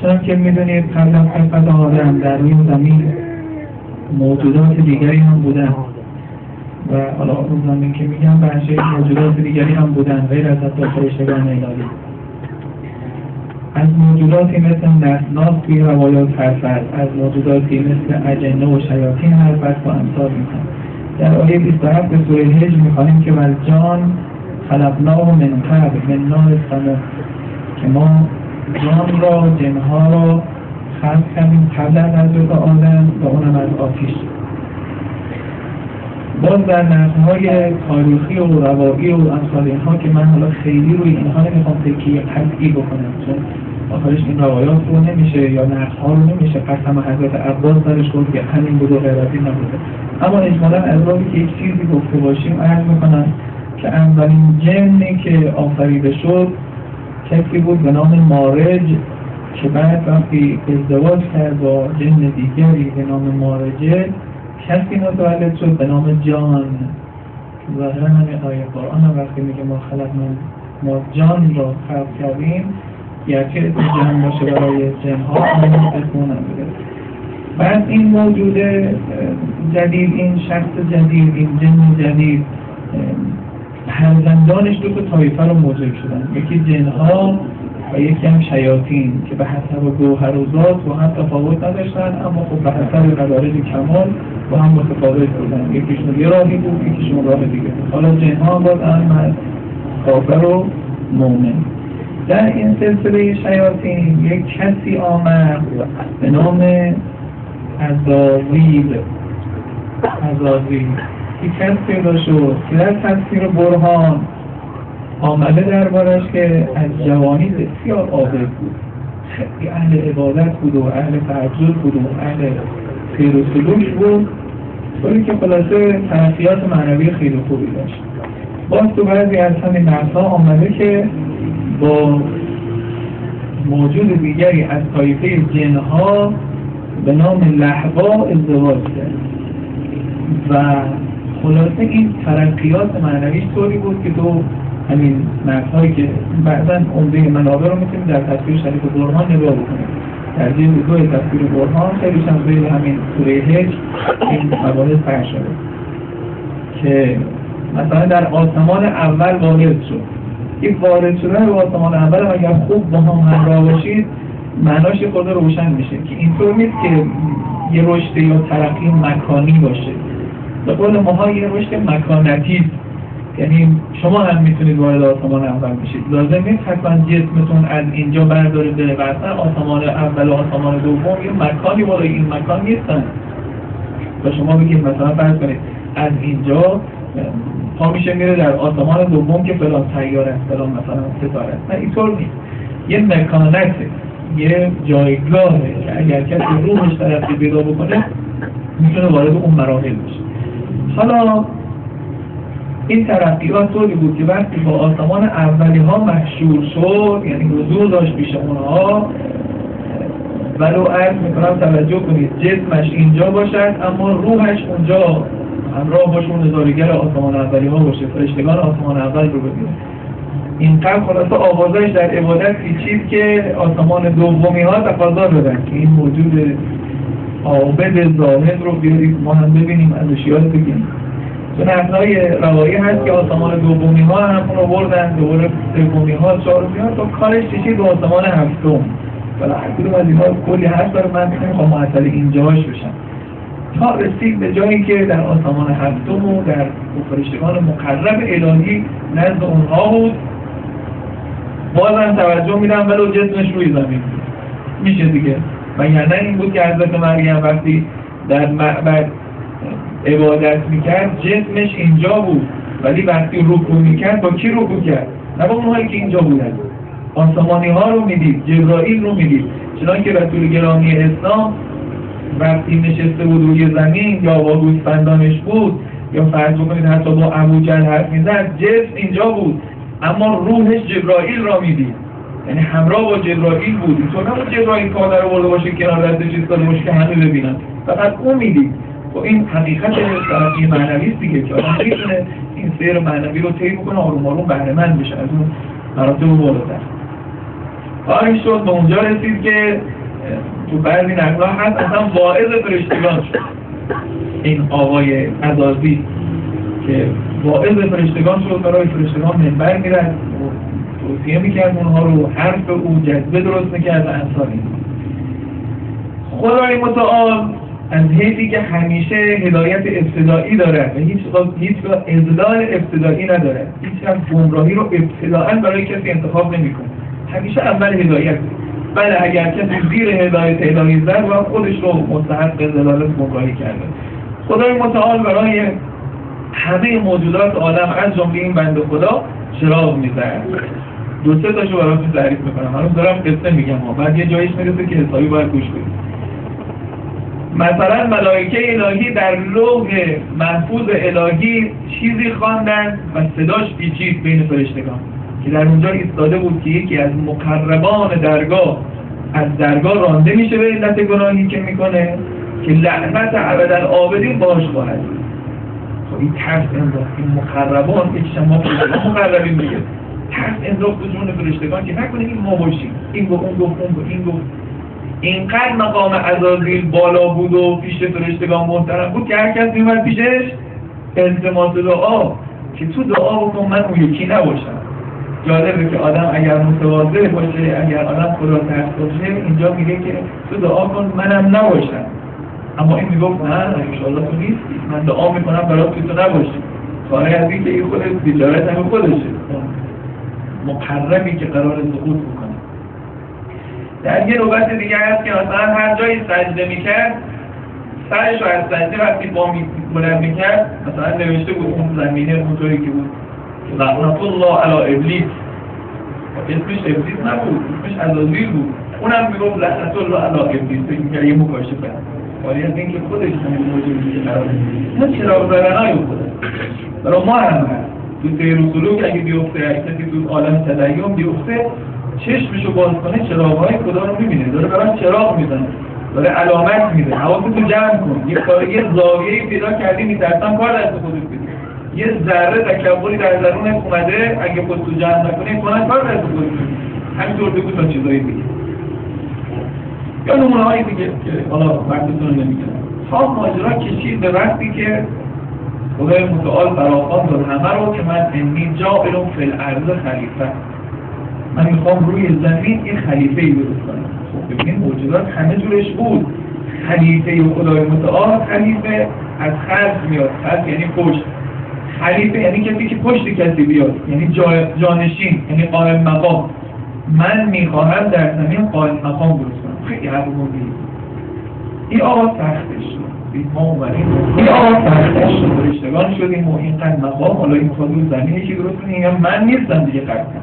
چون که میدونید قبل از خلقت آدم در روی زمین موجودات دیگری هم بودن و حالا اون زمین که میگم بحثه موجودات دیگری هم بودن غیر از حتی فرشتگان الهی. از موجوداتی مثل نسناس توی روایات حرف هست، از موجوداتی مثل اجنه و شیاطین حرف هست و امثال میکنن. در آیه 27 سوره الحجر میخوانیم که والجان خلقناه من قبل من نار السموم، که ما جان را جنها را خلق کردیم قبل از حضرت آدم و اونم از آتش. باز در نقل‌های تاریخی و روایی و امثال اینها که من حالا خیلی روی اینها نمیخوام تکیه قطعی بکنم چون آخرش این روایات رو نمیشه یا نقل‌ها رو نمیشه قسم حضرت عباس درش گفت که همین بود و غیر از این نبوده، اما اجمالا از راهی که یک چیزی گفته باشیم عرض میکنم که اولین جنی که آفریده شد کسی بود به نام مارج که بعد وقتی ازدواج کرد با جن دیگری به نام مارجه کسی متولد شد به نام جان. ظاهرا همین آیه قرآن هم وقتی میگه ما جان را خلق کردیم گرچه اسم جان باشه برای جنها اما اسمون نبوده. بعد این موجود جدید، این شخص جدید، این جن جدید فرزندانش دو تا طایفه رو موجب شدن، یکی جنها و یکی هم شیاطین که به حسب گوهر و ذات و هم تفاوت نداشتن اما خب به حسب قدارت کمال و هم متفاوت بودن، یکیشون یه راهی بود یکیشون راه دیگه. حالا جنها باز هم از کافر و مؤمن. در این سلسله شیاطین یک کسی آمد به نام عزازیل. یک کسی پیدا شد که در تفسیر برهان آمده دربارش که از جوانی بسیار عابد بود، خیلی اهل عبادت بود و اهل تهجد بود و اهل خیر و سلوک بود، طوری که خلاصه ترقیات معنوی خیلی خوبی داشت. باز تو بعضی از همین نقل‌ها آمده که با موجود دیگری از طایفه جنها به نام لحوا ازدواج کرد و خلاصه این ترقیات معنویش طوری بود که تو همین نقل‌هایی که بعضاً عمده منابع رو میتونیم در تفسیر شریف برهان نگاه بکنیم. در جلد 2 تفسیر برهان خیلی شامل همین سوره الحجر این مباحث طرح شده که مثلا در آسمان اول وارد شد. این وارد شدن به آسمان اول اگر خوب با هم همراه باشید معناش خود روشن میشه که اینطور نیست که یه رشد یا ترقی مکانی باشه، به قول ماها یه رشد مکانتی، یعنی شما هم میتونید وارد آسمان اول بشید، لازم نیست حتما جسمتون از اینجا برداره به مثلا آسمان اول و آسمان دوم یه مکانی بالای این مکان نیستن و شما بگید مثلا فرض کنید از اینجا پا میشه میره در آسمان دوم که فلان سیاره است فلان مثلا ستاره است. نه اینطور نیست، یه مکانته، یه جایگاهه که اگر کسی روحش طرفی پیدا بکنه میتونه وارد اون مراحل بشه. حالا این ترقیات طوری بود که وقتی با آسمان اولی ها مشهور شد، یعنی حضور داشت پیش اونها، ولو عرض میکنم توجه کنید جسمش اینجا باشد اما روحش اونجا همراه باشه، اون نظارگر آسمان اولی ها باشه، فرشتگان آسمان اول رو ببینه. این قبل خلاصه آوازش در عبادت چیز که آسمان دومی ها تقاضا دادن که این موجود عابد زاهد رو بیارید ما هم ببینیم، ازش یاد بگیریم. چون نقل‌های روایی هست که آسمان دومی ها هم اون رو بردن، دوباره سومی ها، چهارمی ها تا کارش چشید به آسمان هفتم. ولی هر کدوم از اینها کلی هست داره، من نمیخوام معطل اینجاش بشم. تا رسید به جایی که در آسمان هفتم و در فرشتگان مقرب الهی نزد اونها بود، بازم توجه میدم ولو جسمش روی زمین میشه دیگه. و یعنی این بود که حضرت مریم وقتی در معبد عبادت میکرد جسمش اینجا بود ولی وقتی رکوع میکرد با کی رکوع کرد؟ نه با اونهایی که اینجا بودن. آسمانی ها رو میدید، جبرائیل رو میدید، چنان که رسول گرامی اسلام وقتی نشسته بود روی زمین یا با گوسفندانش بود یا فرض بکنید حتی با ابوجهل حرف میزد، جسم اینجا بود اما روحش جبرائیل را میدید، یعنی همراه با جبرائیل بود. اینطور نبود جبرائیل کادر رو برده باشه کنار دستش ایستاده باشه که همه ببینن، فقط اون میدید. و این حقیقت ترقی معنوی است دیگه که آدم میتونه این سیر معنوی رو طی بکنه، آروم آروم بهره مند بشه از اون مراتب بالاتر. کاری شد به اونجا رسید که تو بعضی نقل‌ها هست اصلا واعظ فرشتگان شد این آقای عزازیل که واعظ فرشتگان شد، برای فرشتگان منبر میرد و توصیه میکرد اونها رو، حرف او جذبه درست میکرد و انصاری. خدای متعال از حیثی که همیشه هدایت ابتدایی داره و هیچگاه اضلال ابتدایی نداره، هیچ وقت گمراهی رو ابتداءً برای کسی انتخاب نمیکنه، همیشه اول هدایت. بله اگر کسی زیر هدایت الهی زد و خودش رو مستحق ضلالت گمراهی کرده. خدای متعال برای همه موجودات عالم از جمله این بنده خدا چراغ میزنه. دو سه تاشو براتون تعریف میکنم، هنوز دارم قصه میگم بعد یه جایش میرسه که حسابی باید گوش بدید. مثلا ملائکه الهی در لوح محفوظ الهی چیزی خواندن و صداش پیچید بین فرشتگان که در اونجا ایستاده بود که یکی از مقربان درگاه از درگاه رانده میشه به علت گناهی که میکنه که لعنت ابدالآبدین باش خواهد. خب این ترس انداخت، این مقربان یکیشم ما مقربین دیگه، ترس انداخت به جون فرشتگان که نکنه این ما باشیم، این گفت اون گفت اون گفت این گفت. اینقدر مقام عزازیل بالا بود و پیش فرشتگان محترم بود که هر کس میومد پیشش التماس دعا که تو دعا بکن من اون یکی نباشم. جالبه که آدم اگر متواضع باشه، اگر آدم خدا ترس باشه، اینجا میگه که تو دعا کن منم نباشم، اما این میگفت نه انشاءالله تو نیستی، من دعا میکنم برات که تو نباشی. کاری از این که این خود بیچارت همه خودشه، مقربی که قرار سقوط بکنه. در یه نوبت دیگه هست که مثلا هر جایی سجده میکرد سرش رو از سجده وقتی با بلند میکرد مثلا نوشته بود اون زمینه اونطوری که بود لعنت الله علی ابلیس، اسمش ابلیس نبود، اسمش عزازیل بود، اونم میگفت لعنت الله علی ابلیس، که یه مکاشفه ولی از اینکه خودش همین موجودی که قرار میگه اینا چراغ زدنای خودش برای ما هم هست. تو سیر و سلوک اگه بیفته، کسی تو عالم تدین بیفته چشمشو باز کنه چراغ‌های خدا رو می‌بینه، داره براش چراغ میزنه، داره علامت میده. حواستو جمع کن، یه زاویه‌ای پیدا کردی میترسم کار دست خودت بدی، یه ذره تکبری در درونت اومده اگه خودتو جمع نکنی کنن کار دست خودت بدی. همینطور بگو تا چیزایی دیگه یا نمونه‌های دیگه که حالا وقتتون نمیگیرم. تا ماجرا کشید به وقتی که خدای متعال فراخواند همه رو که من انی جاعل فی الارض خلیفه، من میخوام روی زمین این خلیفه‌ای درست کنم. خب ببینید موجودات همه جورش بود. خلیفه خدای متعال، خلیفه از خلف میاد، خلف یعنی پشت، خلیفه یعنی کسی که پشت کسی بیاد، یعنی جانشین، یعنی قائم مقام. من میخواهم در زمین قائم مقام درست کنم. خیلی حرف مهمی. این آقا سختش شد. ما اومدیم این آقا سختش شد. فرشتگان شدیم و اینقدر مقام، حالا این میخواد روی زمین یکی درست کنیم، من نیستم دیگه قطعا.